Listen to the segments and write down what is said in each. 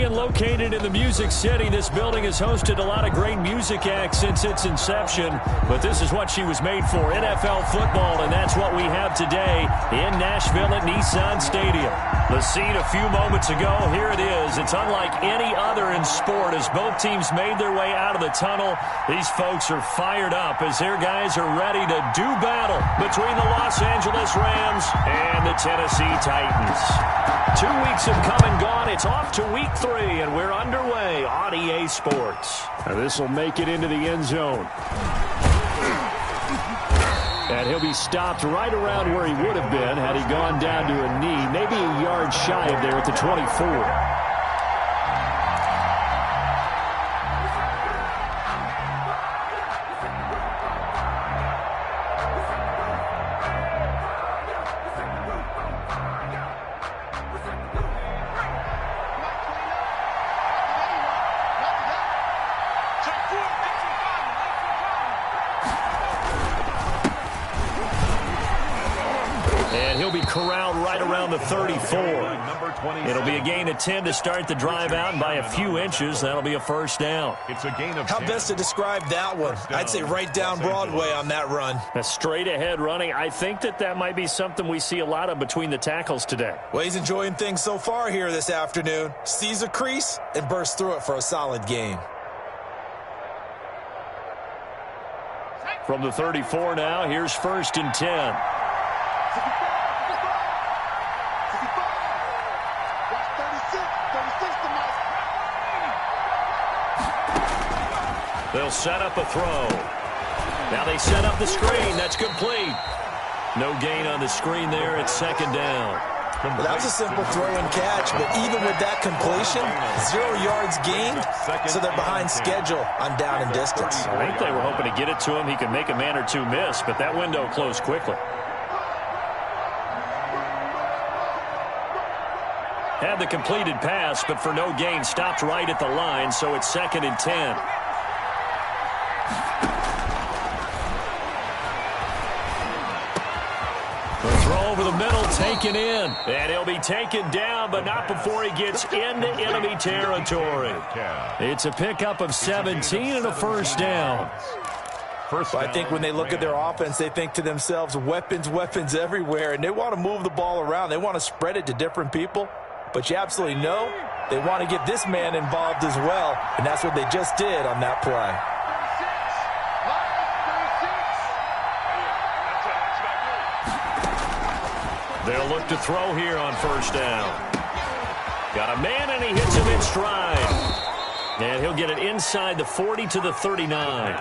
Being located in the Music City, this building has hosted a lot of great music acts since its inception, but this is what she was made for, NFL football, and that's what we have today in Nashville at Nissan Stadium. The scene a few moments ago, here it is. It's unlike any other in sport as both teams made their way out of the tunnel. These folks are fired up as their guys are ready to do battle between the Los Angeles Rams and the Tennessee Titans. 2 weeks have come and gone. It's off to week 3, and we're underway on EA Sports. Now this will make it into the end zone. And he'll be stopped right around where he would have been had he gone down to a knee, maybe a yard shy of there at the 24. Corralled right around the 34. It'll be a gain of 10 to start the drive out, and by a few inches, that'll be a first down. It's a gain of 10. How best to describe that one? I'd say right down Broadway on that run. A straight-ahead running. I think that might be something we see a lot of between the tackles today. Well, he's enjoying things so far here this afternoon. Sees a crease and bursts through it for a solid gain. From the 34 now, here's 1st and 10. They'll set up a throw. Now they set up the screen. That's complete. No gain on the screen there. It's 2nd down. Well, that was a simple throw and catch, but even with that completion, 0 yards gained, so they're behind schedule on down and distance. I think they were hoping to get it to him. He could make a man or two miss, but that window closed quickly. Had the completed pass, but for no gain, stopped right at the line, so it's 2nd and 10. Over the middle, taken in. And he'll be taken down, but not before he gets into enemy territory. It's a pickup of 17 and a first down. I think when they look at their offense, they think to themselves, weapons, weapons everywhere, and they want to move the ball around. They want to spread it to different people. But you absolutely know they want to get this man involved as well, and that's what they just did on that play. They'll look to throw here on 1st down. Got a man, and he hits him in stride. And he'll get it inside the 40 to the 39.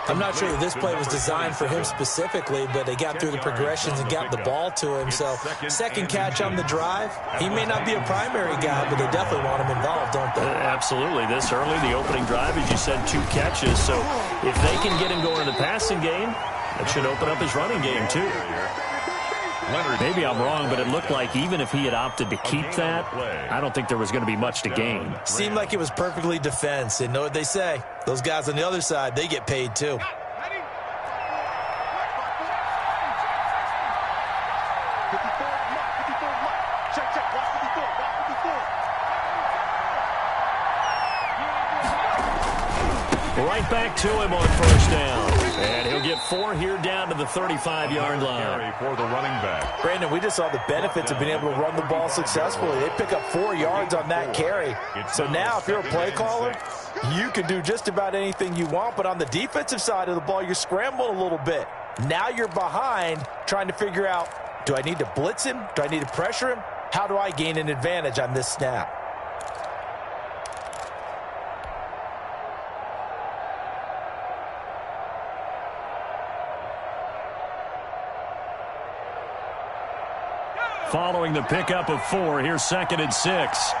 I'm not sure that this play was designed for him specifically, but they got through the progressions and got the ball to him. So, 2nd catch on the drive. He may not be a primary guy, but they definitely want him involved, don't they? Absolutely. This early, the opening drive, as you said, 2 catches. So, if they can get him going in the passing game, that should open up his running game, too. Maybe I'm wrong, but it looked like even if he had opted to keep that, I don't think there was going to be much to gain. Seemed like it was perfectly defense. And know what they say? Those guys on the other side, they get paid too. Right back to him on 1st down. And he'll get 4 here down to the 35-yard line. For the running back. Brandon, we just saw the benefits of being able to run the ball successfully. They pick up 4 yards on that carry. So now if you're a play caller, you can do just about anything you want. But on the defensive side of the ball, you're scrambling a little bit. Now you're behind trying to figure out, do I need to blitz him? Do I need to pressure him? How do I gain an advantage on this snap? Following the pickup of 4, here's 2nd and 6.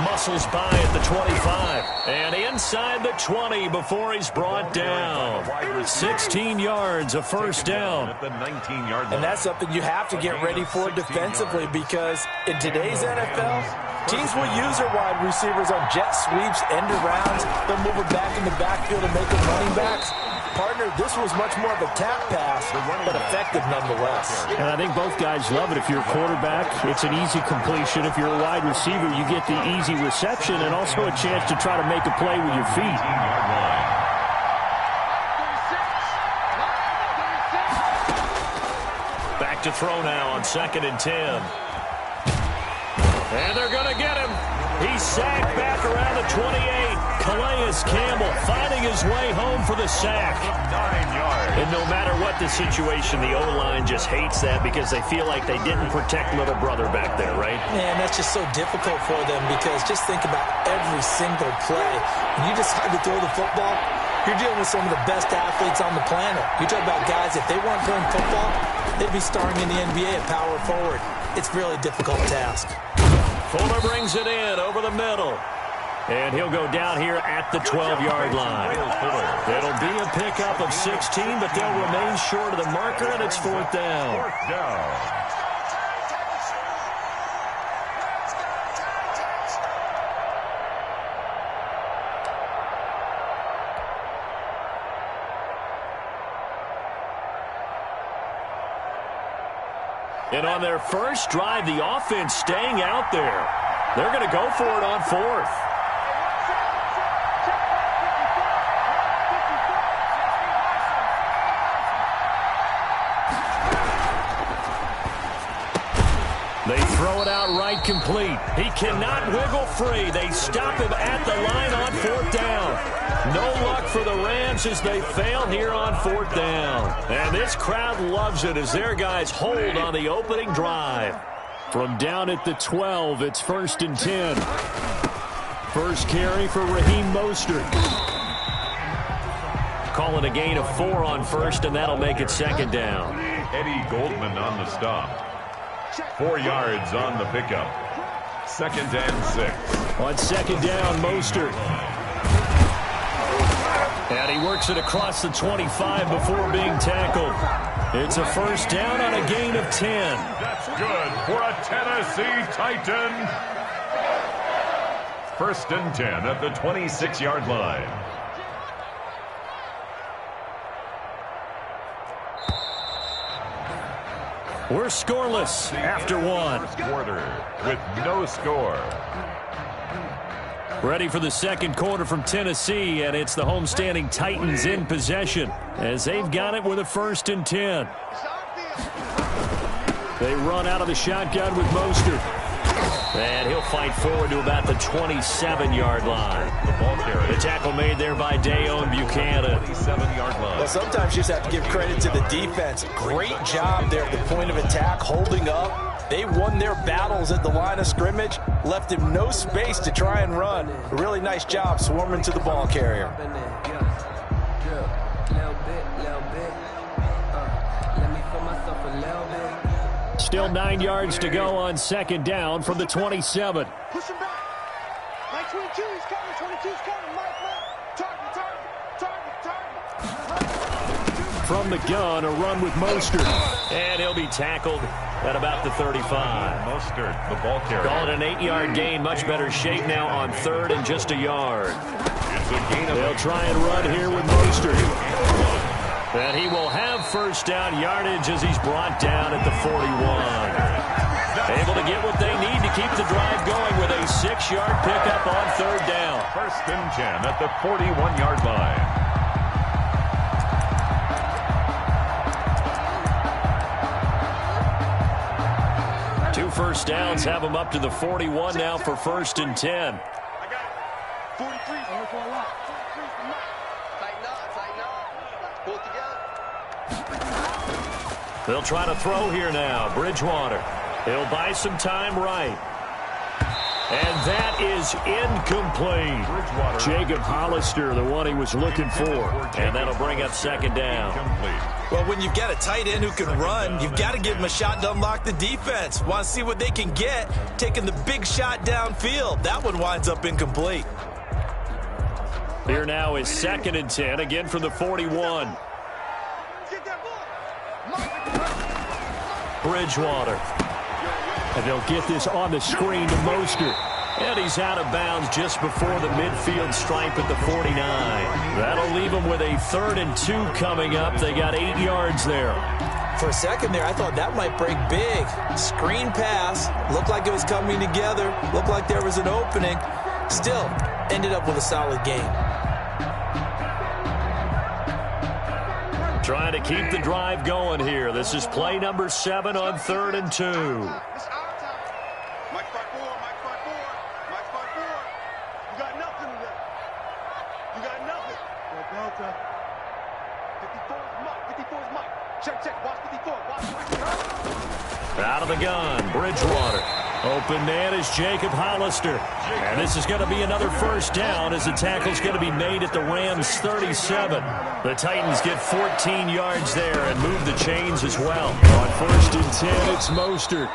Muscles by at the 25. And inside the 20 before he's brought down. 16 yards, a first down. And that's something you have to get ready for defensively, because in today's NFL, Teams will use their wide receivers on jet sweeps, end arounds. They'll move it back in the backfield and make them running backs. Partner, this was much more of a tap pass, but effective nonetheless. And I think both guys love it. If you're a quarterback, it's an easy completion. If you're a wide receiver, you get the easy reception and also a chance to try to make a play with your feet. Back to throw now on 2nd and 10. And they're going to get him. He's sacked back around the 28. Calais Campbell finding his way home for the sack. 9 yards. And no matter what the situation, the O-line just hates that because they feel like they didn't protect little brother back there, right? Man, that's just so difficult for them because just think about every single play. When you decide to throw the football, you're dealing with some of the best athletes on the planet. You talk about guys, if they weren't playing football, they'd be starring in the NBA at power forward. It's a really difficult task. Fuller brings it in over the middle. And he'll go down here at the 12-yard line. It'll be a pickup of 16, but they'll remain short of the marker, and it's 4th down. 4th down. And on their first drive, the offense staying out there. They're going to go for it on 4th. They throw it out right complete. He cannot wiggle free. They stop him at the line on 4th down. No luck for the Rams as they fail here on 4th down. And this crowd loves it as their guys hold on the opening drive. From down at the 12, it's 1st and 10. First carry for Raheem Mostert. Calling a gain of 4 on 1st, and that'll make it 2nd down. Eddie Goldman on the stop. 4 yards on the pickup. 2nd and 6. On 2nd down, Mostert. And he works it across the 25 before being tackled. It's a 1st down on a gain of 10. That's good for a Tennessee Titan. 1st and 10 at the 26-yard line. We're scoreless after 1. Quarter with no score. Ready for the 2nd quarter from Tennessee, and it's the homestanding Titans in possession as they've got it with a 1st and 10. They run out of the shotgun with Mostert. And he'll fight forward to about the 27-yard line. The ball carrier. The tackle made there by Dayon Buchanan. 27-yard line. Well, sometimes you just have to give credit to the defense. Great job there at the point of attack, holding up. They won their battles at the line of scrimmage, left him no space to try and run. A really nice job swarming to the ball carrier. Still 9 yards to go on 2nd down from the 27. Push him back. Mike 22 is coming. 22 is coming. Mike. Target. From the gun, a run with Mostert. And he'll be tackled at about the 35. Mostert, the ball carrier. Call it an 8-yard gain. Much better shape now on 3rd and just a yard. It's a gain of They'll try and run here with Mostert. And he will have 1st down yardage as he's brought down at the 41. Able to get what they need to keep the drive going with a 6-yard pickup on 3rd down. 1st and 10 at the 41-yard line. Two 1st downs have them up to the 41 now for 1st and 10. I got it. 43 is here for a lot. 43 is for Mike. Tighten up. Pull it together. They'll try to throw here now. Bridgewater. He'll buy some time right. And that is incomplete. Jacob Hollister, the one he was looking for. And that'll bring up 2nd down. Well, when you've got a tight end who can run, you've got to give him a shot to unlock the defense. Want to see what they can get, taking the big shot downfield. That one winds up incomplete. Here now is 2nd and 10, again from the 41. Bridgewater. And they'll get this on the screen to Mostert. And he's out of bounds just before the midfield stripe at the 49. That'll leave him with a 3rd and 2 coming up. They got 8 yards there. For a second there, I thought that might break big. Screen pass. Looked like it was coming together. Looked like there was an opening. Still, ended up with a solid game. Trying to keep the drive going here. This is play number 7 on 3rd and 2. It's our time. Mike 5-4, Mike 5-4, Mike 5-4. You got nothing today. You got nothing. Delta. 54 is Mike. 54 is Mike. Check. Watch 54. Watch. Out of the gun, Bridgewater. Open man is Jacob Hollister. And this is going to be another 1st down as the tackle's going to be made at the Rams' 37. The Titans get 14 yards there and move the chains as well. On 1st and 10, it's Mostert.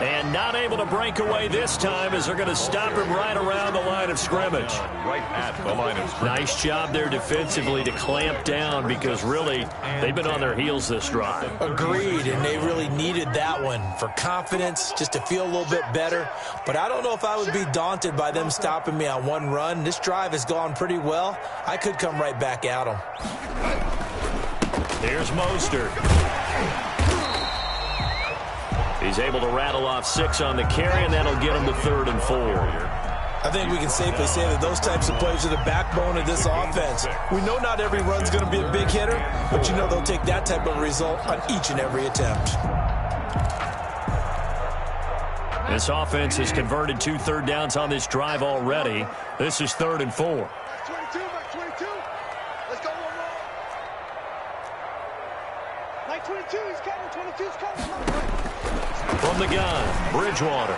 And not able to break away this time as they're going to stop him right around the line of scrimmage. Right at the line of scrimmage. Nice job there defensively to clamp down because really they've been on their heels this drive. Agreed, and they really needed that one for confidence, just to feel a little bit better. But I don't know if I would be daunted by them stopping me on one run. This drive has gone pretty well. I could come right back at them. Here's Mostert. He's able to rattle off 6 on the carry, and that'll get him to 3rd and 4. I think we can safely say that those types of plays are the backbone of this offense. We know not every run's going to be a big hitter, but you know they'll take that type of result on each and every attempt. This offense has converted 2 third downs on this drive already. This is 3rd and 4. 22, Mike 22. Let's go one more. Mike 22, he's coming. 22's coming. From the gun, Bridgewater.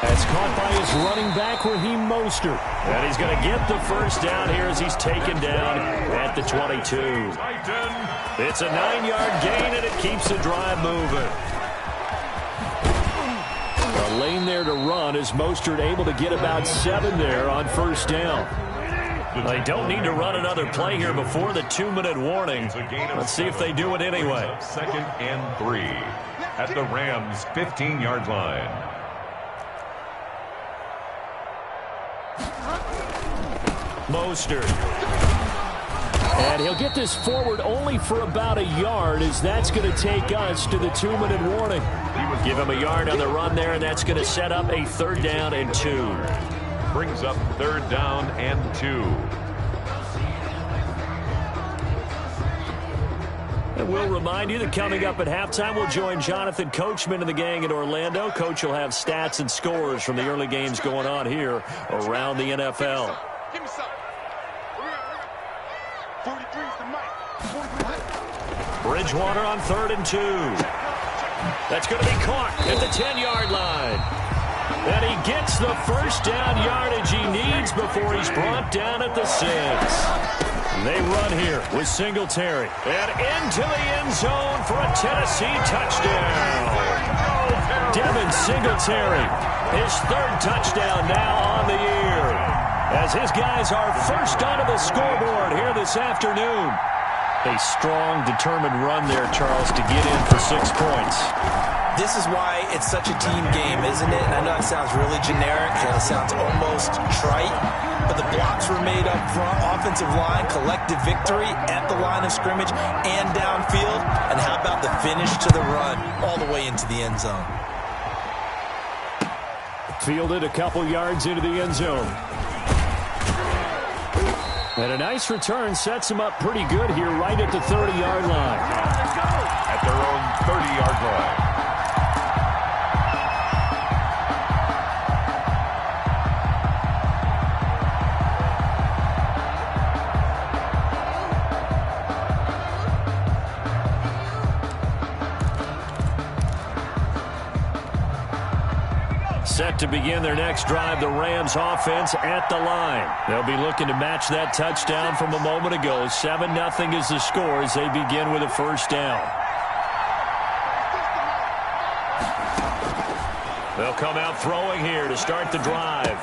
That's caught by his running back, Raheem Mostert. And he's going to get the 1st down here as he's taken down at the 22. It's a 9-yard gain, and it keeps the drive moving. A lane there to run as Mostert able to get about 7 there on 1st down. They don't need to run another play here before the 2-minute warning. Let's see if they do it anyway. 2nd and 3 at the Rams' 15-yard line. Mostert. And he'll get this forward only for about a yard as that's going to take us to the 2-minute warning. Give him a yard on the run there, and that's going to set up a 3rd down and 2. Brings up 3rd down and 2. And we'll remind you that coming up at halftime, we'll join Jonathan Coachman and the gang in Orlando. Coach will have stats and scores from the early games going on here around the NFL. Give me some. 43's the Mike. Bridgewater on 3rd and 2. That's going to be caught at the 10-yard line. And he gets the 1st down yardage he needs before he's brought down at the 6. They run here with Singletary. And into the end zone for a Tennessee touchdown. Devin Singletary, his 3rd touchdown now on the year. As his guys are first onto the scoreboard here this afternoon. A strong, determined run there, Charles, to get in for 6 points. This is why it's such a team game, isn't it? And I know it sounds really generic and it sounds almost trite, but the blocks were made up front, offensive line, collective victory at the line of scrimmage and downfield. And how about the finish to the run all the way into the end zone? Fielded a couple yards into the end zone. And a nice return sets him up pretty good here right at the 30-yard line. At their own 30-yard line. Set to begin their next drive, the Rams offense at the line. They'll be looking to match that touchdown from a moment ago. 7-0 is the score as they begin with a 1st down. They'll come out throwing here to start the drive.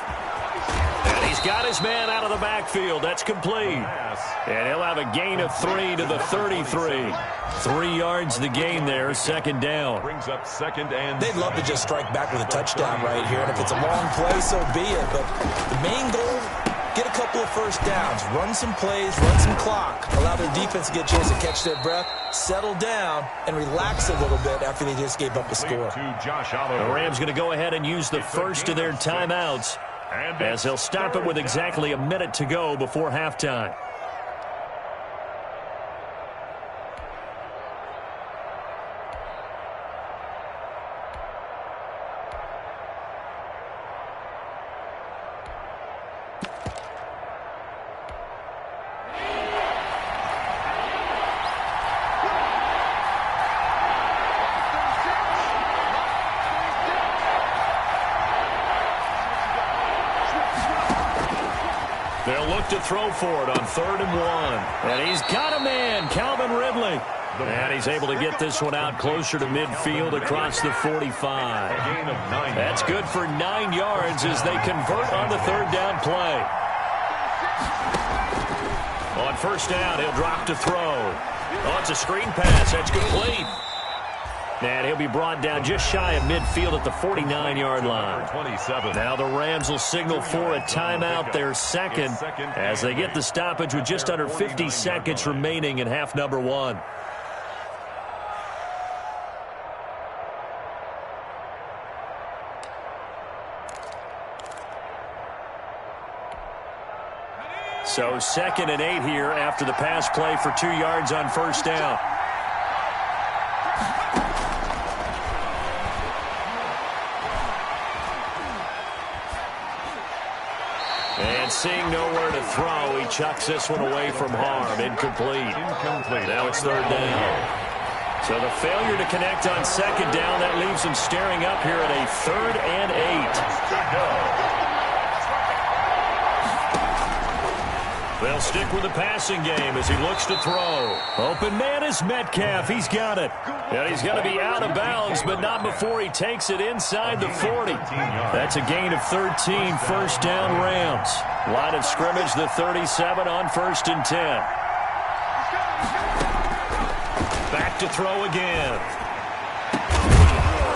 And he's got his man out of the backfield. That's complete. And he'll have a gain of 3 to the 33. 3 yards the gain there, second down. Brings up second and They'd love to just strike back with a touchdown right here. And if it's a long play, so be it. But the main goal, get a couple of first downs, run some plays, run some clock, allow their defense to get a chance to catch their breath, settle down, and relax a little bit after they just gave up a score. The Rams going to go ahead and use the first of their timeouts as they'll stop it with exactly a minute to go before halftime. They'll look to throw for it on 3rd and 1. And he's got a man, Calvin Ridley. And he's able to get this one out closer to midfield across the 45. That's good for 9 yards as they convert on the 3rd down play. On 1st down, he'll drop to throw. Oh, it's a screen pass. That's complete. And he'll be brought down just shy of midfield at the 49-yard line. 27. Now the Rams will signal for a timeout, their second, as they get the stoppage with just under 50 seconds remaining in half number 1. So 2nd and 8 here after the pass play for 2 yards on 1st down. And seeing nowhere to throw, he chucks this one away from harm. Incomplete. Now it's 3rd down. So the failure to connect on 2nd down, that leaves him staring up here at a 3rd and 8. They'll stick with the passing game as he looks to throw. Open man is Metcalf. He's got it. And he's going to be out of bounds, but not before he takes it inside the 40. That's a gain of 13, 1st down Rams. Line of scrimmage, the 37 on 1st and 10. Back to throw again.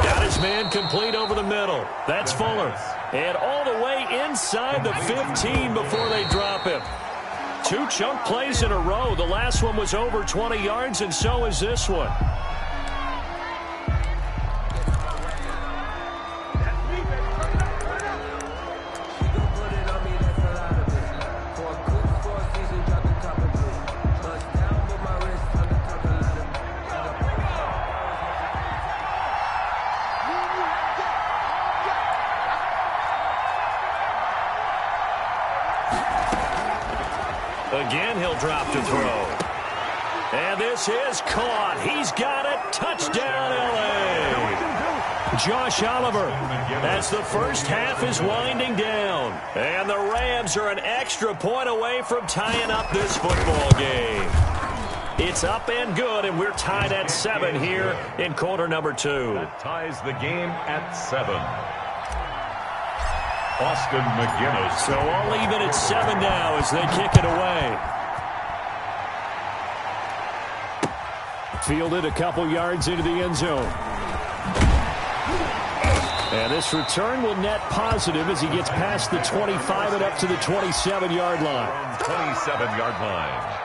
Got his man complete over the middle. That's Fuller. And all the way inside the 15 before they drop him. 2 chunk plays in a row. The last one was over 20 yards, and so is this one. Again, he'll drop to throw. And this is caught. He's got it. Touchdown, L.A. Josh Oliver, as the first half is winding down. And the Rams are an extra point away from tying up this football game. It's up and good, and we're tied at 7 here in quarter number 2. That ties the game at 7. Austin McGinnis. So all even at 7 now as they kick it away. Fielded a couple yards into the end zone. And this return will net positive as he gets past the 25 and up to the 27-yard line. 27-yard line.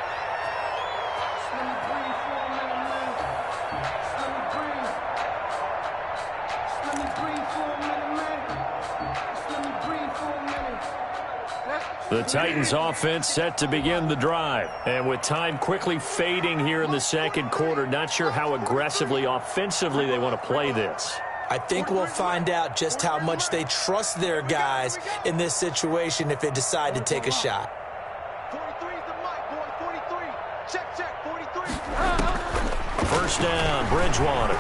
The Titans offense set to begin the drive. And with time quickly fading here in the second quarter, not sure how aggressively, offensively they want to play this. I think we'll find out just how much they trust their guys in this situation if they decide to take a shot. 43 is the mic, boy. 43. Check, 43. First down, Bridgewater.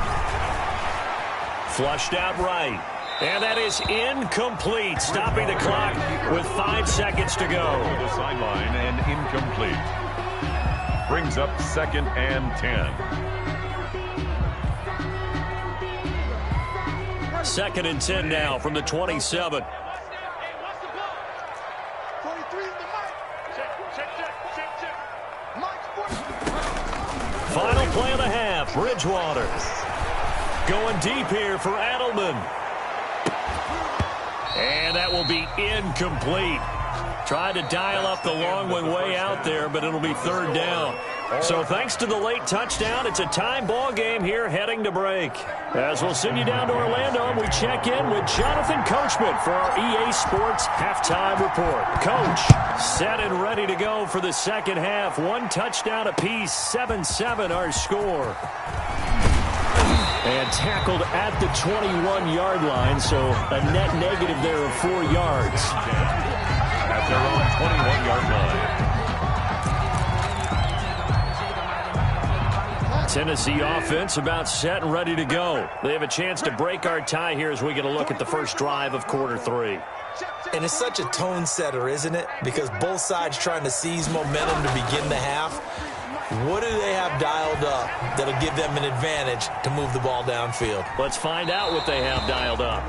Flushed out right. And that is incomplete, stopping the clock with 5 seconds to go. The sideline and incomplete. Brings up 2nd and 10. 2nd and 10 now from the 27. 43 play of the half. Bridgewater going deep here for Edelman. And that will be incomplete. Tried to dial up the long one way out there, but it'll be third down. So thanks to the late touchdown, it's a time ball game here heading to break. As we'll send you down to Orlando, and we check in with Jonathan Coachman for our EA Sports Halftime Report. Coach, set and ready to go for the second half. One touchdown apiece, 7-7 our score. And tackled at the 21-yard line, so a net negative there of 4 yards. At their own 21-yard line. Tennessee offense about set and ready to go. They have a chance to break our tie here as we get a look at the first drive of quarter 3. And it's such a tone setter, isn't it? Because both sides trying to seize momentum to begin the half. What do they have dialed up that'll give them an advantage to move the ball downfield? Let's find out what they have dialed up.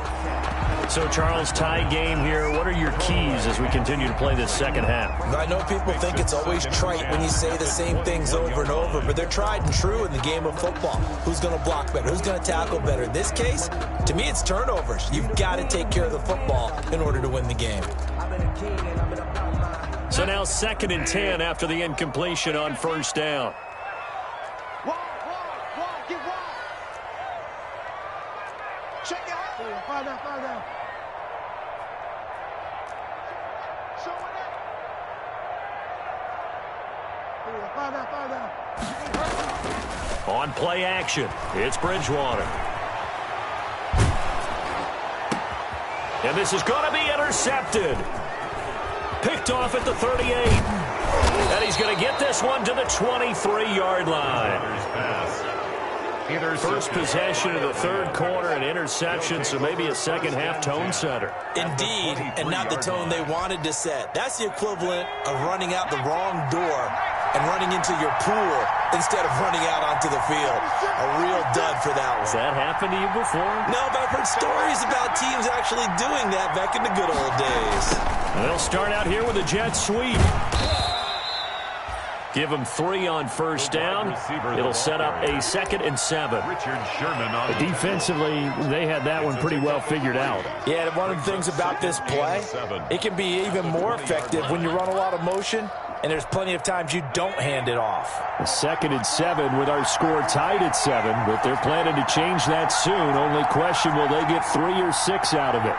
So, Charles, tie game here. What are your keys as we continue to play this second half? I know people think it's always trite when you say the same things over and over, but they're tried and true in the game of football. Who's going to block better? Who's going to tackle better? In this case, to me, it's turnovers. You've got to take care of the football in order to win the game. So now 2nd and 10 after the incompletion on first down. Wide, get wide. Check it out. Fall down. Show it up. Fall down. On play action, it's Bridgewater. And this is going to be intercepted. Picked off at the 38. And he's going to get this one to the 23-yard line. First possession of the third quarter, an interception, so maybe a second half tone setter. Indeed, and not the tone they wanted to set. That's the equivalent of running out the wrong door and running into your pool instead of running out onto the field. A real dud for that one. Has that happened to you before? No, but I've heard stories about teams actually doing that back in the good old days. They'll start out here with a jet sweep. Give them 3 on first down. It'll set up a 2nd and 7. Defensively, they had that one pretty well figured out. Yeah, and one of the things about this play, it can be even more effective when you run a lot of motion, and there's plenty of times you don't hand it off. A 2nd and 7 with our score tied at 7, but they're planning to change that soon. Only question, will they get 3 or 6 out of it?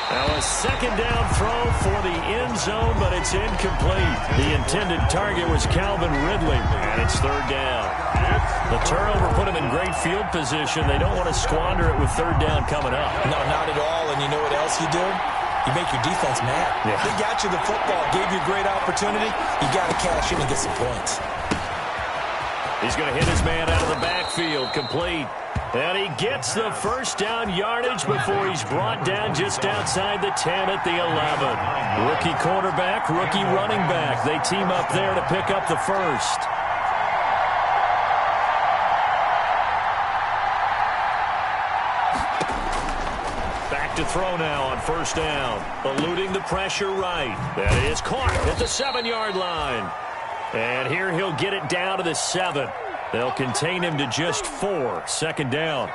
Now a second down throw for the end zone, but it's incomplete. The intended target was Calvin Ridley, and it's third down. The turnover put him in great field position. They don't want to squander it with third down coming up. No, not at all. And you know what else you do? You make your defense mad. Yeah. They got you the football, gave you a great opportunity. You got to cash in and get some points. He's going to hit his man out of the backfield, complete. And he gets the first down yardage before he's brought down just outside the 10 at the 11. Rookie quarterback, rookie running back. They team up there to pick up the first. Back to throw now on first down. Eluding the pressure right. That is caught at the 7-yard line. And here he'll get it down to the 7. They'll contain him to just 4. Second down.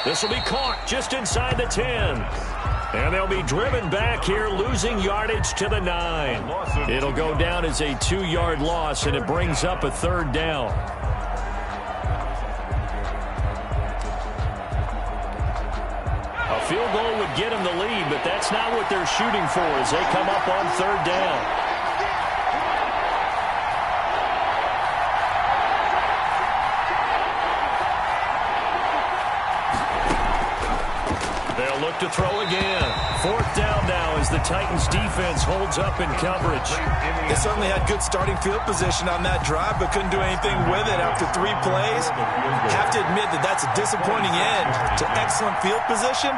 This will be caught just inside the 10. And they'll be driven back here, losing yardage to the 9. It'll go down as a 2-yard loss, and it brings up a third down. A field goal would get them the lead, but that's not what they're shooting for as they come up on third down. look to throw again. Fourth down now as the Titans defense holds up in coverage. They certainly had good starting field position on that drive, but couldn't do anything with it after 3 plays. Have to admit that that's a disappointing end to excellent field position.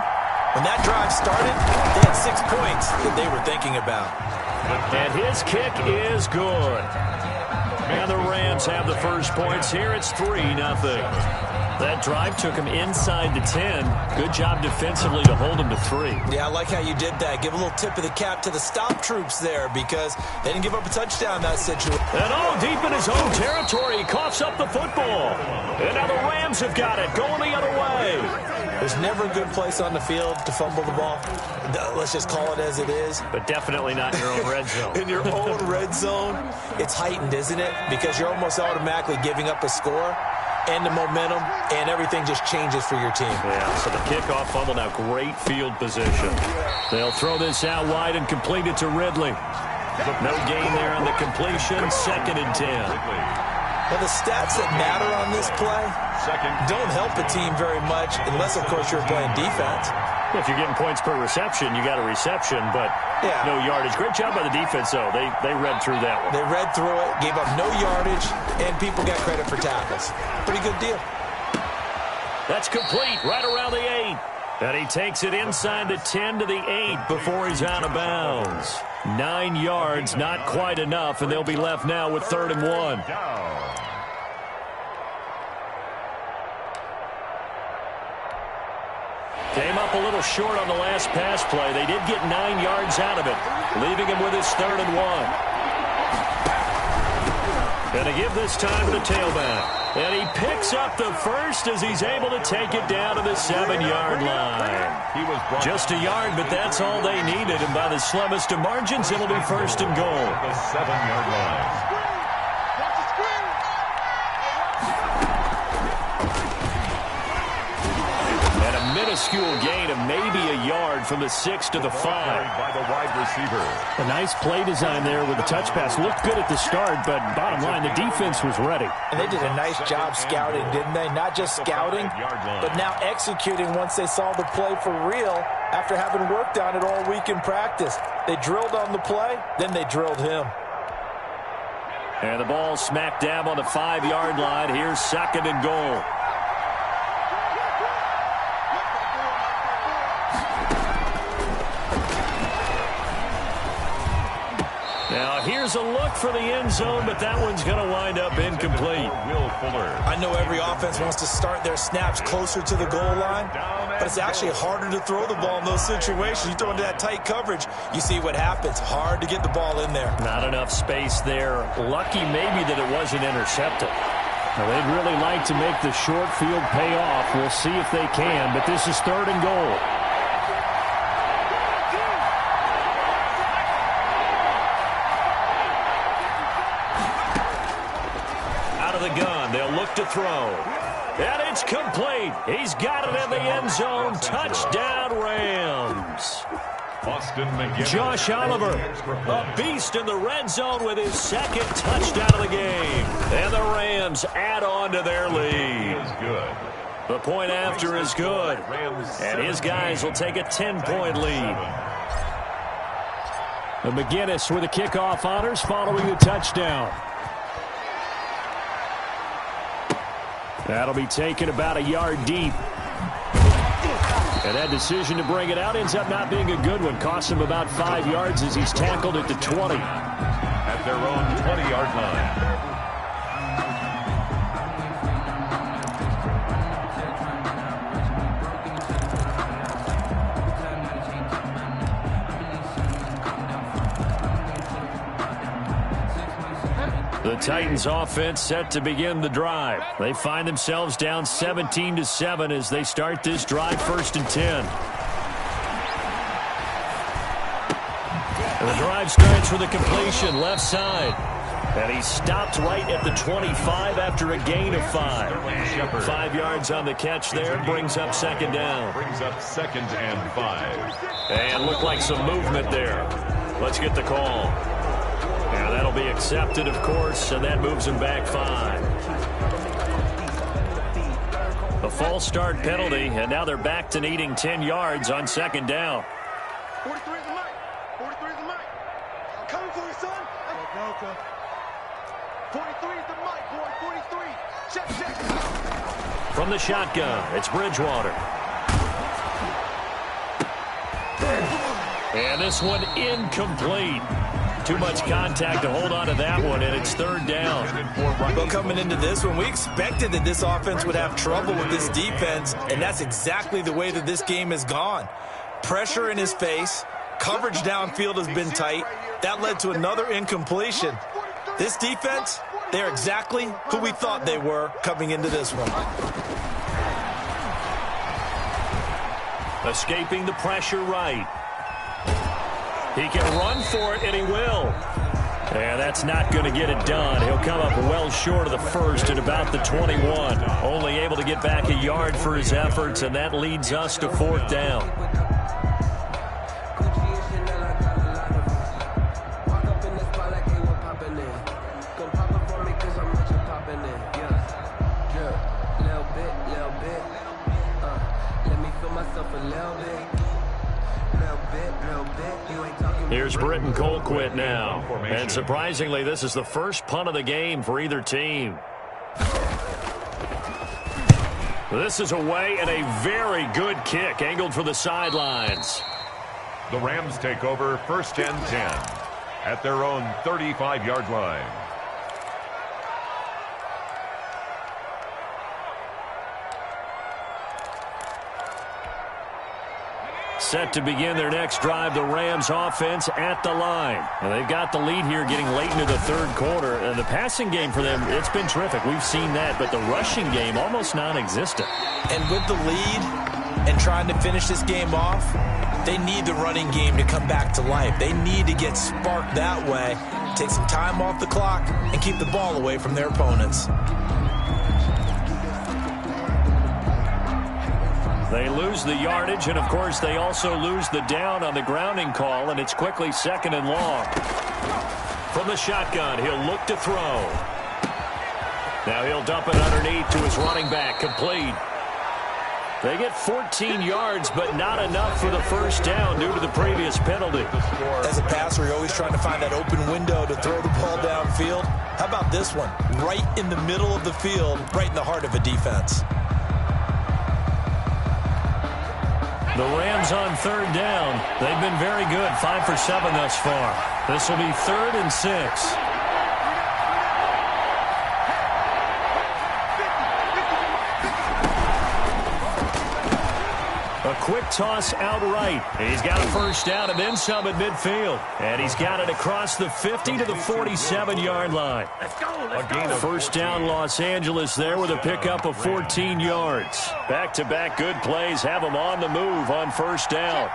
When that drive started, they had 6 points that they were thinking about. And his kick is good. And the Rams have the first points here. It's 3-0. That drive took him inside the 10. Good job defensively to hold him to 3. Yeah, I like how you did that. Give a little tip of the cap to the stop troops there because they didn't give up a touchdown in that situation. And deep in his own territory, he coughs up the football. And now the Rams have got it, going the other way. There's never a good place on the field to fumble the ball. Let's just call it as it is. But definitely not in your own red zone. In your own red zone, it's heightened, isn't it? Because you're almost automatically giving up a score and the momentum, and everything just changes for your team. Yeah, so the kickoff fumble now, great field position. They'll throw this out wide and complete it to Ridley. No gain there on the completion, 2nd and 10. Well, the stats that matter on this play don't help a team very much unless, of course, you're playing defense. Well, if you're getting points per reception, you got a reception, but no yardage. Great job by the defense, though. They read through that one. They read through it, gave up no yardage, and people got credit for tackles. Pretty good deal. That's complete right around the 8. And he takes it inside the 10 to the 8 before he's out of bounds. 9 yards, not quite enough, and they'll be left now with 3rd and 1. Came up a little short on the last pass play. They did get 9 yards out of it, leaving him with his 3rd and 1. Going to give this time to the tailback. And he picks up the first as he's able to take it down to the 7-yard line. Just a yard, but that's all they needed. And by the slimmest of margins, it'll be 1st and goal. The 7-yard line. Minuscule gain of maybe a yard from the 6 to the 5. By the wide receiver. A nice play design there with the touch pass. Looked good at the start, but bottom line, the defense was ready. And they did a nice job scouting, didn't they? Not just scouting, but now executing once they saw the play for real after having worked on it all week in practice. They drilled on the play, then they drilled him. And the ball smack dab on the 5-yard line. Here's 2nd and goal. Now, here's a look for the end zone, but that one's going to wind up incomplete. Will Fuller. I know every offense wants to start their snaps closer to the goal line, but it's actually harder to throw the ball in those situations. You throw into that tight coverage, you see what happens. Hard to get the ball in there. Not enough space there. Lucky maybe that it wasn't intercepted. Now, they'd really like to make the short field pay off. We'll see if they can, but this is 3rd and goal. To throw. And it's complete. He's got it in the end zone. Touchdown, Rams. Josh Oliver, a beast in the red zone with his 2nd touchdown of the game. And the Rams add on to their lead. The point after is good. And his guys will take a 10-point lead. And McGinnis with the kickoff honors following the touchdown. That'll be taken about a yard deep. And that decision to bring it out ends up not being a good one. Costs him about 5 yards as he's tackled at the 20. At their own 20-yard line. The Titans offense set to begin the drive. They find themselves down 17-7 as they start this drive 1st and 10. And the drive starts with a completion left side. And he stopped right at the 25 after a gain of 5. 5 yards on the catch there, brings up 2nd down. Brings up 2nd and 5. And looked like some movement there. Let's get the call. And that'll be accepted, of course, and that moves him back 5. A false start penalty, and now they're back to needing 10 yards on second down. 43 is the mic. 43 is the mic. I'm coming for you, son. Delta. 43 is the mic, boy. 43. Check. From the shotgun, it's Bridgewater. And this one incomplete. Too much contact to hold on to that one, and it's third down. Well, coming into this one, we expected that this offense would have trouble with this defense, and that's exactly the way that this game has gone. Pressure in his face, coverage downfield has been tight. That led to another incompletion. This defense, they're exactly who we thought they were coming into this one. Escaping the pressure right. He can run for it, and he will. And that's not going to get it done. He'll come up well short of the first at about the 21. Only able to get back a yard for his efforts, and that leads us to fourth down. Here's Britton Colquitt now. And surprisingly, this is the first punt of the game for either team. This is away and a very good kick angled for the sidelines. The Rams take over first and 10 at their own 35-yard line. Set to begin their next drive, the Rams offense at the line. And they've got the lead here getting late into the third quarter. And the passing game for them, it's been terrific. We've seen that, but the rushing game almost non-existent. And with the lead and trying to finish this game off, they need the running game to come back to life. They need to get sparked that way, take some time off the clock, and keep the ball away from their opponents. They lose the yardage, and, of course, they also lose the down on the grounding call, and it's quickly second and long. From the shotgun, he'll look to throw. Now he'll dump it underneath to his running back, complete. They get 14 yards, but not enough for the first down due to the previous penalty. As a passer, you're always trying to find that open window to throw the ball downfield. How about this one? Right in the middle of the field, right in the heart of a defense. The Rams on third down. They've been very good, 5 for 7 thus far. This will be 3rd and 6. A quick toss outright. He's got a first down and then some at midfield. And he's got it across the 50 to the 47-yard line. First down Los Angeles there with a pickup of 14 yards. Back-to-back good plays have him on the move on first down.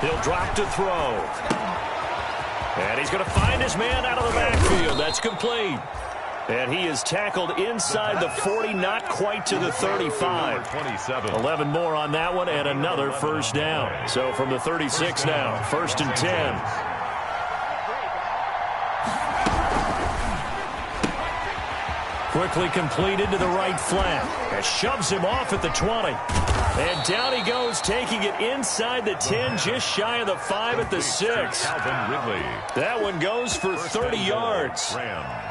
He'll drop to throw. And he's going to find his man out of the backfield. That's complete. And he is tackled inside the 40, not quite to the 35. 11 more on that one, and another first down. So from the 36 now, 1st and 10. Quickly completed to the right flat. And shoves him off at the 20. And down he goes, taking it inside the 10, just shy of the 5 at the 6. That one goes for 30 yards.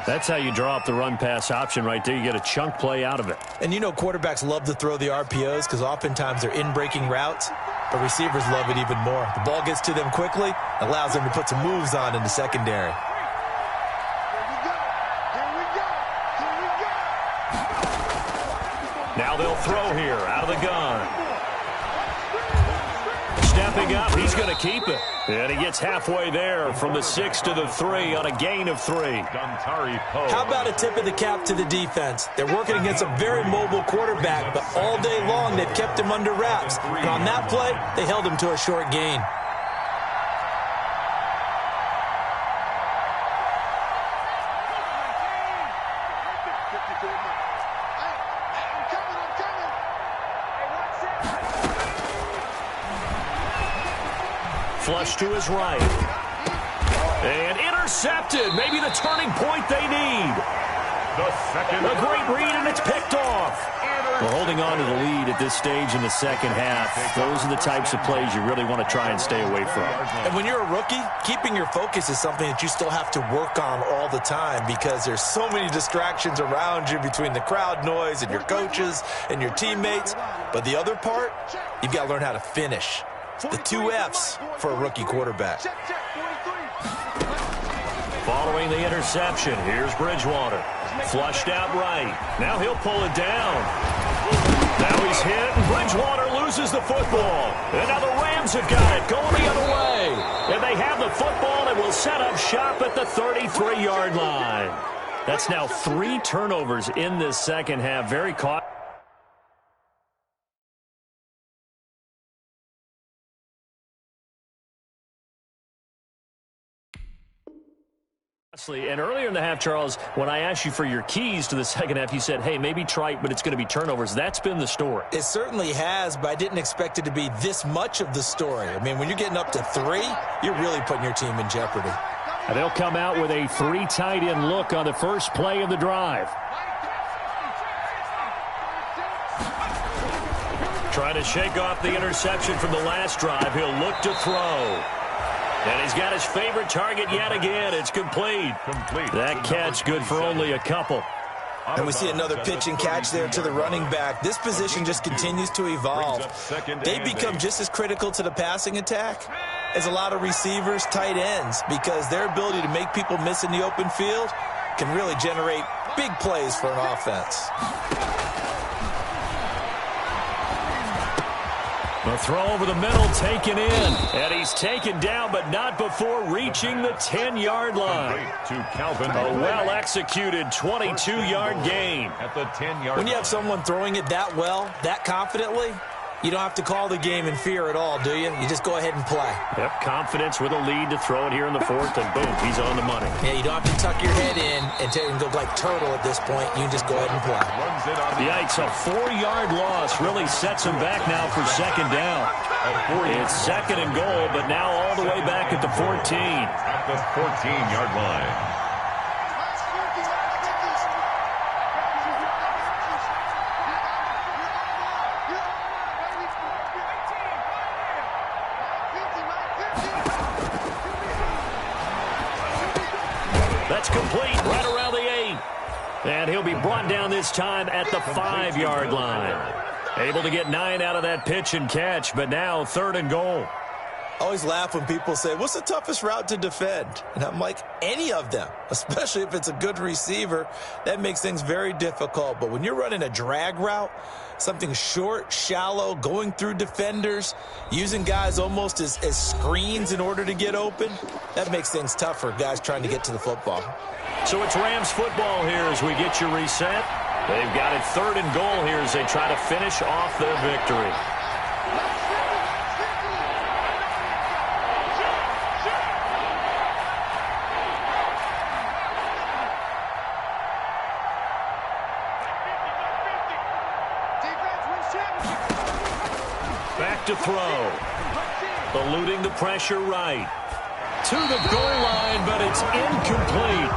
That's how you draw up the run-pass option right there. You get a chunk play out of it. And you know quarterbacks love to throw the RPOs because oftentimes they're in-breaking routes, but receivers love it even more. The ball gets to them quickly, allows them to put some moves on in the secondary. Now they'll throw here out of the gun. Stepping up, he's going to keep it. And he gets halfway there from the 6 to the 3 on a gain of 3. How about a tip of the cap to the defense? They're working against a very mobile quarterback, but all day long they've kept him under wraps. And on that play, they held him to a short gain. Flush to his right. And intercepted. Maybe the turning point they need. A great read, and it's picked off. Well, holding on to the lead at this stage in the second half, those are the types of plays you really want to try and stay away from. And when you're a rookie, keeping your focus is something that you still have to work on all the time because there's so many distractions around you between the crowd noise and your coaches and your teammates. But the other part, you've got to learn how to finish. It's the 2 F's for a rookie quarterback. Following the interception, here's Bridgewater. Flushed out right. Now he'll pull it down. Now he's hit, and Bridgewater loses the football. And now the Rams have got it going the other way. And they have the football and will set up shop at the 33-yard line. That's now 3 turnovers in this second half. Very caught. And earlier in the half, Charles, when I asked you for your keys to the second half, you said, hey, maybe trite, but it's going to be turnovers. That's been the story. It certainly has, but I didn't expect it to be this much of the story. I mean, when you're getting up to 3, you're really putting your team in jeopardy. And they'll come out with a 3 tight end look on the first play of the drive. Trying to shake off the interception from the last drive. He'll look to throw. And he's got his favorite target yet again. It's complete. That catch good for only a couple. And we see another pitch and catch there to the running back. This position just continues to evolve. They become just as critical to the passing attack as a lot of receivers, tight ends, because their ability to make people miss in the open field can really generate big plays for an offense. The throw over the middle taken in. And he's taken down, but not before reaching the 10-yard line. A well-executed 22-yard gain. At the 10-yard When you have someone throwing it that well, that confidently, you don't have to call the game in fear at all, do you? You just go ahead and play. Yep, confidence with a lead to throw it here in the 4th, and boom, he's on the money. Yeah, you don't have to tuck your head in and go like turtle at this point. You can just go ahead and play. Yikes, a 4-yard loss really sets him back now for second down. It's second and goal, but now all the way back at the 14. At the 14-yard line. That's complete right around the 8. And he'll be brought down this time at the 5-yard line. Able to get 9 out of that pitch and catch, but now 3rd and goal. I always laugh when people say, what's the toughest route to defend? And I'm like, any of them, especially if it's a good receiver. That makes things very difficult. But when you're running a drag route, something short, shallow, going through defenders, using guys almost as screens in order to get open, that makes things tough for guys trying to get to the football. So it's Rams football here as we get you reset. They've got it 3rd and goal here as they try to finish off their victory. Back to throw. Eluding the pressure right. To the goal line, but it's incomplete.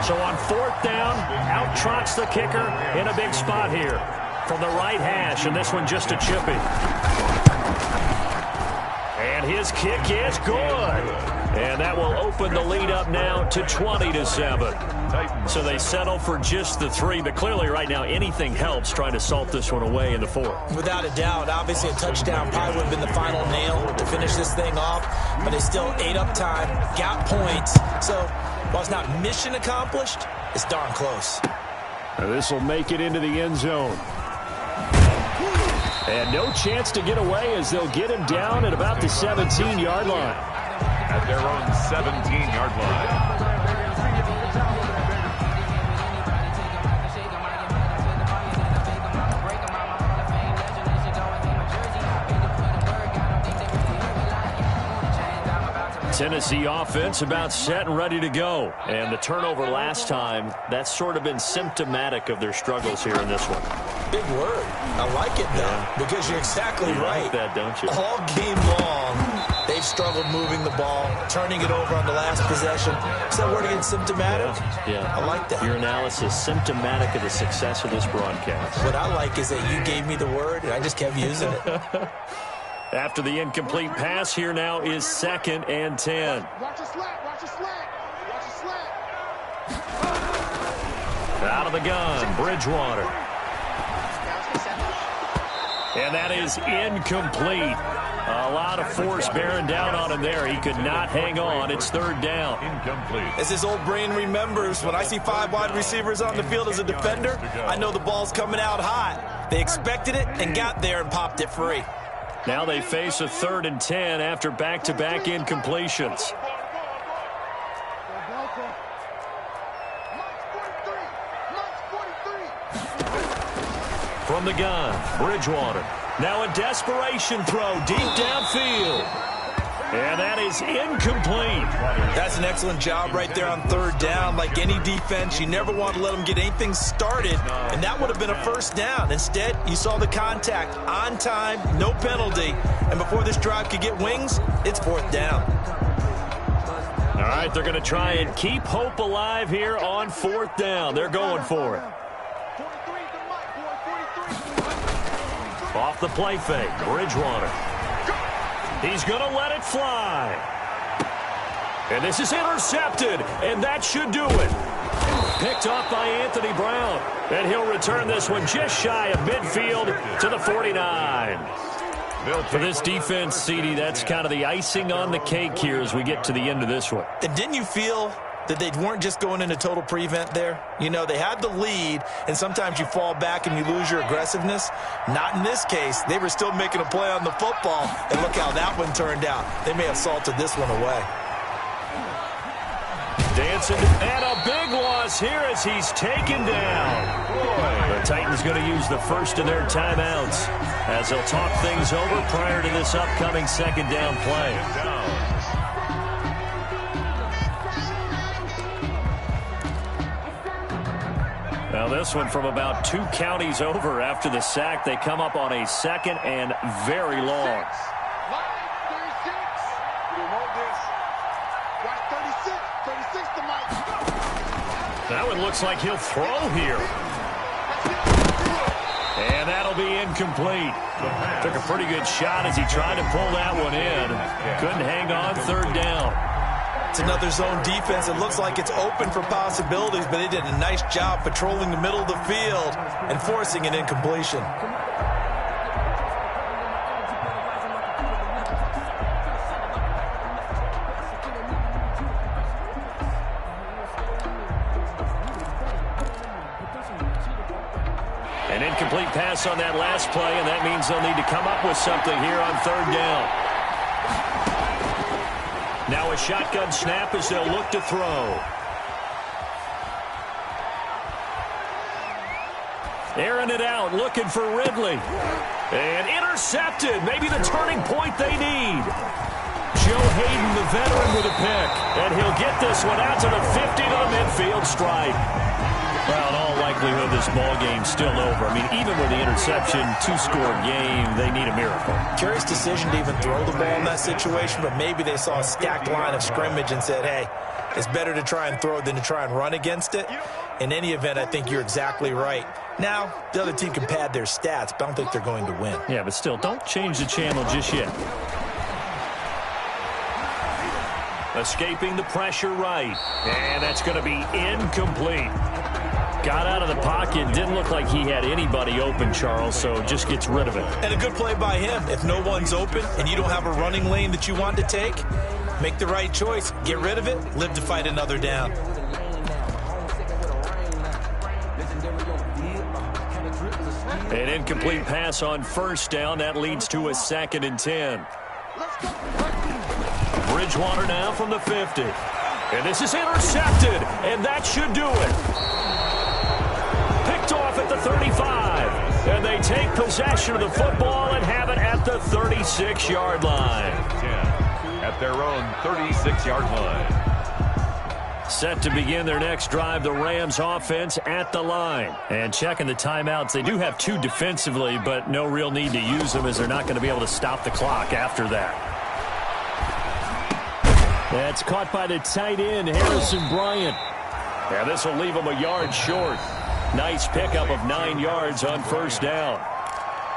So on 4th down, out trots the kicker in a big spot here from the right hash, and this one just a chippy. And his kick is good. And that will open the lead up now to 20-7. So they settle for just the 3, but clearly right now anything helps trying to salt this one away in the 4th. Without a doubt, obviously a touchdown probably would have been the final nail to finish this thing off, but they still ate up time, got points. So while it's not mission accomplished, it's darn close. This will make it into the end zone. And no chance to get away as they'll get him down at about the 17-yard line. At their own 17-yard line. Tennessee offense about set and ready to go. And the turnover last time, that's sort of been symptomatic of their struggles here in this one. big word. I like it, though, because you're exactly right. Like that, don't you? All game long, they've struggled moving the ball, turning it over on the last possession. Is that word again, symptomatic? Yeah. I like that. Your analysis, symptomatic of the success of this broadcast. What I like is that you gave me the word, and I just kept using it. After the incomplete pass, here now is 2nd and 10. Watch a slant. Watch a slant. Watch a slant. Out of the gun, Bridgewater. And that is incomplete. A lot of force bearing down on him there. He could not hang on. It's 3rd down. Incomplete. As his old brain remembers, when I see 5 wide receivers on the field as a defender, I know the ball's coming out hot. They expected it and got there and popped it free. Now they face a 3rd and 10 after back-to-back incompletions. From the gun, Bridgewater. Now a desperation throw deep downfield. And that is incomplete. That's an excellent job right there on 3rd down. Like any defense, you never want to let them get anything started, and that would have been a 1st down. Instead, you saw the contact on time, no penalty, and before this drive could get wings, it's 4th down. All right, they're going to try and keep hope alive here on 4th down. They're going for it. Off the play fake, Bridgewater. He's going to let it fly. And this is intercepted, and that should do it. Picked off by Anthony Brown. And he'll return this one just shy of midfield to the 49. For this defense, CD, that's kind of the icing on the cake here as we get to the end of this one. And didn't you feel that they weren't just going into total prevent there? You know, they had the lead, and sometimes you fall back and you lose your aggressiveness. Not in this case. They were still making a play on the football, and look how that one turned out. They may have salted this one away. Dancing, and a big loss here as he's taken down. The Titans going to use the first of their timeouts as they'll talk things over prior to this upcoming 2nd down play. Now this one from about 2 counties over after the sack. They come up on a 2nd and very long. That one looks like he'll throw here. And that'll be incomplete. Took a pretty good shot as he tried to pull that one in. Couldn't hang on 3rd down. It's another zone defense. It looks like it's open for possibilities, but they did a nice job patrolling the middle of the field and forcing an incompletion. An incomplete pass on that last play, and that means they'll need to come up with something here on 3rd down. Now a shotgun snap as they'll look to throw. Airing it out, looking for Ridley. And intercepted, maybe the turning point they need. Joe Hayden, the veteran, with a pick. And he'll get this one out to the 50 to the midfield stripe. Well, in all likelihood, this ball game's still over. I mean, even with the interception, 2-score game, they need a miracle. Curious decision to even throw the ball in that situation, but maybe they saw a stacked line of scrimmage and said, hey, it's better to try and throw than to try and run against it. In any event, I think you're exactly right. Now, the other team can pad their stats, but I don't think they're going to win. Yeah, but still, don't change the channel just yet. Escaping the pressure right. And that's going to be incomplete. Got out of the pocket. Didn't look like he had anybody open, Charles, so just gets rid of it. And a good play by him. If no one's open and you don't have a running lane that you want to take, make the right choice. Get rid of it. Live to fight another down. An incomplete pass on 1st down. That leads to a 2nd and 10. Bridgewater now from the 50. And this is intercepted, and that should do it. Picked off at the 35. And they take possession of the football and have it at the 36-yard line. At their own 36-yard line. Set to begin their next drive, the Rams offense at the line. And checking the timeouts, they do have 2 defensively, but no real need to use them as they're not going to be able to stop the clock after that. That's caught by the tight end, Harrison Bryant. Yeah, this will leave him a yard short. Nice pickup of 9 yards on first down.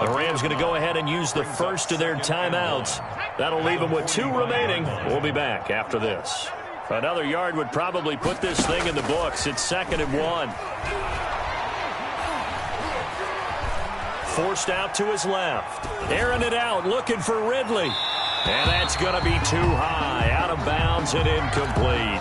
The Rams going to go ahead and use the first of their timeouts. That'll leave them with 2 remaining. We'll be back after this. Another yard would probably put this thing in the books. It's 2nd and 1. Forced out to his left. Airing it out, looking for Ridley. And that's going to be too high. Out of bounds and incomplete.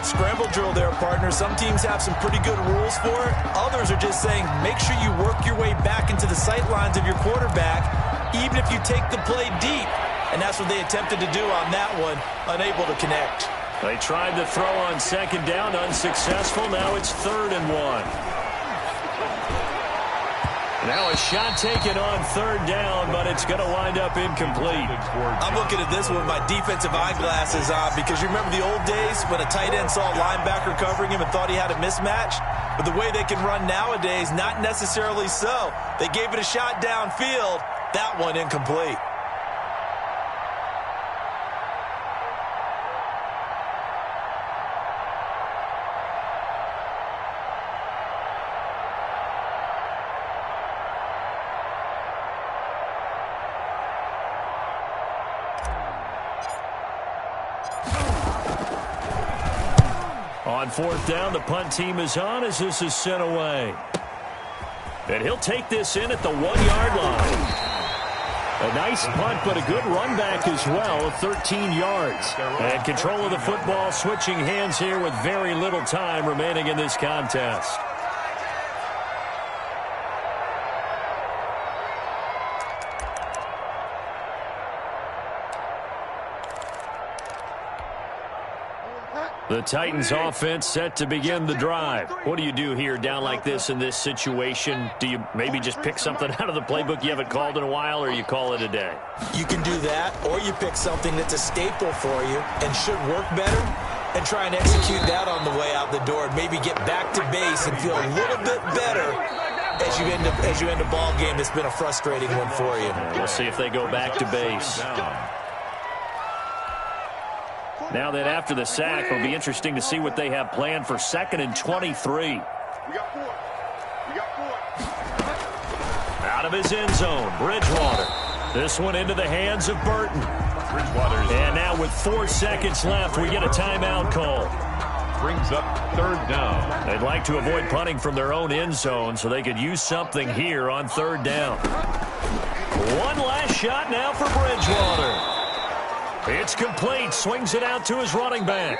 Scramble drill there, partner. Some teams have some pretty good rules for it. Others are just saying make sure you work your way back into the sight lines of your quarterback, even if you take the play deep. And that's what they attempted to do on that one, unable to connect. They tried to throw on 2nd down, unsuccessful. Now it's 3rd and 1. Now a shot taken on 3rd down, but it's going to wind up incomplete. I'm looking at this one with my defensive eyeglasses on because you remember the old days when a tight end saw a linebacker covering him and thought he had a mismatch? But the way they can run nowadays, not necessarily so. They gave it a shot downfield. That one incomplete. On 4th down, the punt team is on as this is sent away. And he'll take this in at the 1-yard line. A nice punt, but a good run back as well, 13 yards. And control of the football, switching hands here with very little time remaining in this contest. The Titans offense set to begin the drive. What do you do here down like this in this situation? Do you maybe just pick something out of the playbook you haven't called in a while, or you call it a day? You can do that, or you pick something that's a staple for you and should work better and try and execute that on the way out the door and maybe get back to base and feel a little bit better as you end a ball game that's been a frustrating one for you. We'll see if they go back to base. Now that after the sack, it'll be interesting to see what they have planned for 2nd and 23. Out of his end zone, Bridgewater. This one into the hands of Burton. And now with 4 seconds left, we get a timeout call. Brings up 3rd down. They'd like to avoid punting from their own end zone so they could use something here on 3rd down. One last shot now for Bridgewater. It's complete. Swings it out to his running back.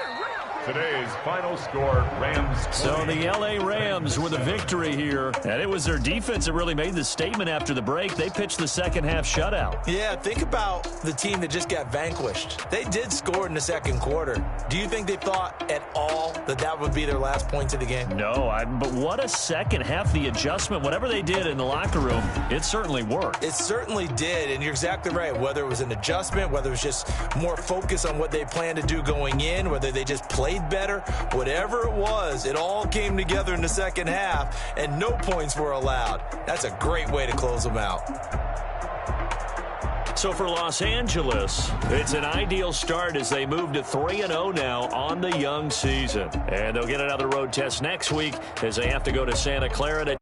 Today's final score, Rams 20. So the L.A. Rams with a victory here. And it was their defense that really made the statement after the break. They pitched the second-half shutout. Yeah, think about the team that just got vanquished. They did score in the 2nd quarter. Do you think they thought at all that that would be their last points of the game? No, but what a second half. The adjustment, whatever they did in the locker room, it certainly worked. It certainly did, and you're exactly right. Whether it was an adjustment, whether it was just more focus on what they planned to do going in, whether they just played better, whatever it was, it all came together in the 2nd half, and no points were allowed. That's a great way to close them out. So for Los Angeles, it's an ideal start as they move to 3-0 now on the young season. And they'll get another road test next week as they have to go to Santa Clara to